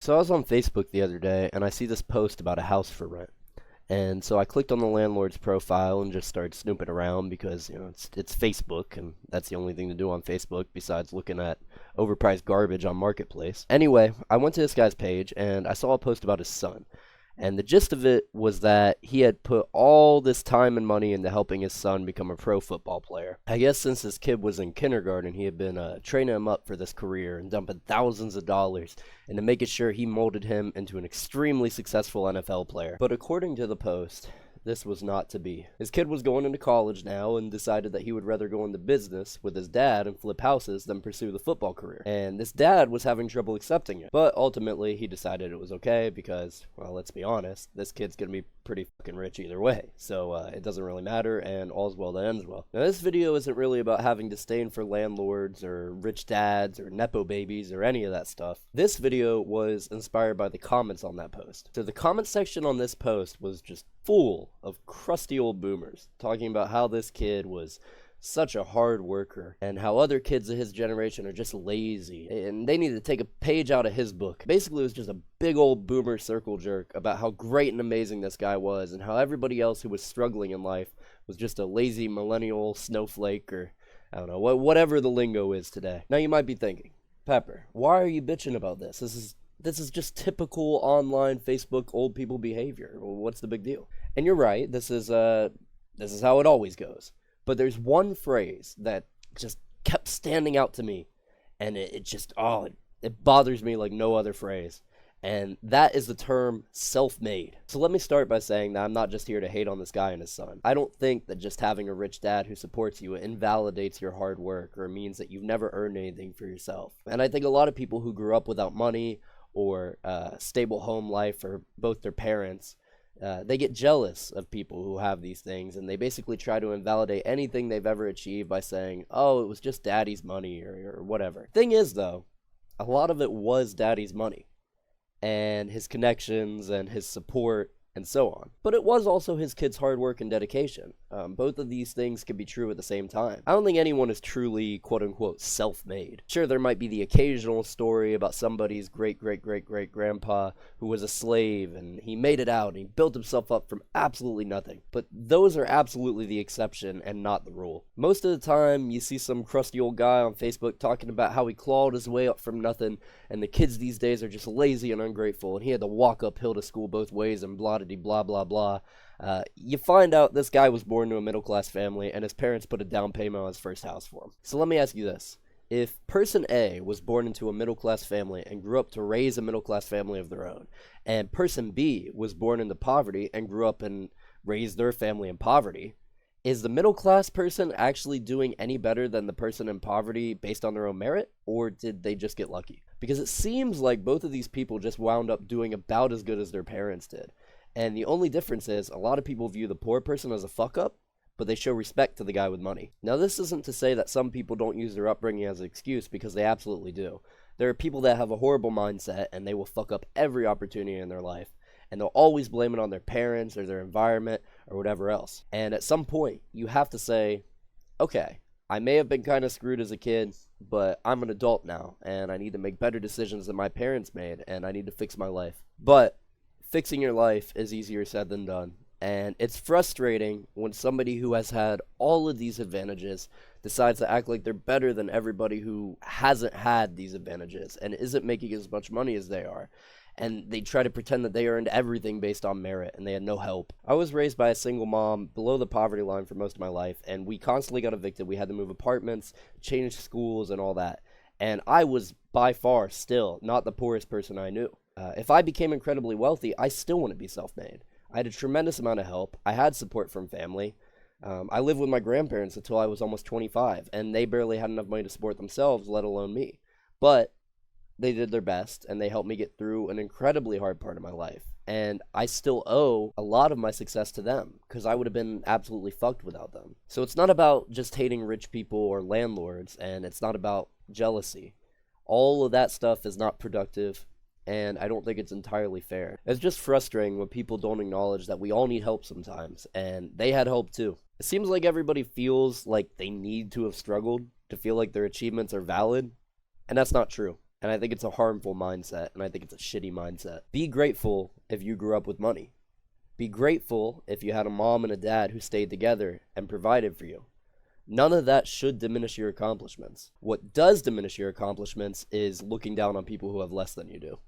So I was on Facebook the other day and I see this post about a house for rent. And so I clicked on the landlord's profile and just started snooping around because, it's Facebook and that's the only thing to do on Facebook besides looking at overpriced garbage on Marketplace. Anyway, I went to this guy's page and I saw a post about his son. And the gist of it was that he had put all this time and money into helping his son become a pro football player. I guess since this kid was in kindergarten, he had been training him up for this career and dumping thousands of dollars into making sure he molded him into an extremely successful NFL player. But according to the post, this was not to be. His kid was going into college now and decided that he would rather go into business with his dad and flip houses than pursue the football career. And this dad was having trouble accepting it. But ultimately, he decided it was okay because, well, let's be honest, this kid's gonna be pretty fucking rich either way. So it doesn't really matter, and all's well that ends well. Now, this video isn't really about having disdain for landlords or rich dads or nepo babies or any of that stuff. This video was inspired by the comments on that post. So the comment section on this post was just full of crusty old boomers talking about how this kid was such a hard worker and how other kids of his generation are just lazy and they need to take a page out of his book. Basically, it was just a big old boomer circle jerk about how great and amazing this guy was and how everybody else who was struggling in life was just a lazy millennial snowflake, or I don't know, whatever the lingo is today. Now you might be thinking, Pepper, why are you bitching about this? This is just typical online Facebook old people behavior. What's the big deal? And you're right, this is how it always goes. But there's one phrase that just kept standing out to me, and it bothers me like no other phrase. And that is the term self-made. So let me start by saying that I'm not just here to hate on this guy and his son. I don't think that just having a rich dad who supports you invalidates your hard work or means that you've never earned anything for yourself. And I think a lot of people who grew up without money or stable home life for both their parents, they get jealous of people who have these things, and they basically try to invalidate anything they've ever achieved by saying, oh, it was just daddy's money or whatever. Thing is, though, a lot of it was daddy's money and his connections and his support and so on. But it was also his kid's hard work and dedication. Both of these things can be true at the same time. I don't think anyone is truly, quote-unquote, self-made. Sure, there might be the occasional story about somebody's great-great-great-great-grandpa who was a slave and he made it out and he built himself up from absolutely nothing. But those are absolutely the exception and not the rule. Most of the time, you see some crusty old guy on Facebook talking about how he clawed his way up from nothing, and the kids these days are just lazy and ungrateful, and he had to walk uphill to school both ways and blah blah blah blah. You find out this guy was born to a middle-class family and his parents put a down payment on his first house for him. So let me ask you this. If person A was born into a middle-class family and grew up to raise a middle-class family of their own, and person B was born into poverty and grew up and raised their family in poverty, is the middle-class person actually doing any better than the person in poverty based on their own merit, or did they just get lucky? Because it seems like both of these people just wound up doing about as good as their parents did. And the only difference is a lot of people view the poor person as a fuck-up, but they show respect to the guy with money. Now, this isn't to say that some people don't use their upbringing as an excuse, because they absolutely do. There are people that have a horrible mindset, and they will fuck up every opportunity in their life. And they'll always blame it on their parents or their environment or whatever else. And at some point, you have to say, okay, I may have been kind of screwed as a kid, but I'm an adult now, and I need to make better decisions than my parents made, and I need to fix my life. But fixing your life is easier said than done. And it's frustrating when somebody who has had all of these advantages decides to act like they're better than everybody who hasn't had these advantages and isn't making as much money as they are. And they try to pretend that they earned everything based on merit and they had no help. I was raised by a single mom below the poverty line for most of my life, and we constantly got evicted. We had to move apartments, change schools, and all that. And I was by far still not the poorest person I knew. If I became incredibly wealthy, I still wouldn't be self-made. I had a tremendous amount of help. I had support from family. I lived with my grandparents until I was almost 25, and they barely had enough money to support themselves, let alone me. But they did their best, and they helped me get through an incredibly hard part of my life. And I still owe a lot of my success to them, because I would have been absolutely fucked without them. So it's not about just hating rich people or landlords, and it's not about jealousy. All of that stuff is not productive, and I don't think it's entirely fair. It's just frustrating when people don't acknowledge that we all need help sometimes, and they had help too. It seems like everybody feels like they need to have struggled to feel like their achievements are valid, and that's not true. And I think it's a harmful mindset, and I think it's a shitty mindset. Be grateful if you grew up with money. Be grateful if you had a mom and a dad who stayed together and provided for you. None of that should diminish your accomplishments. What does diminish your accomplishments is looking down on people who have less than you do.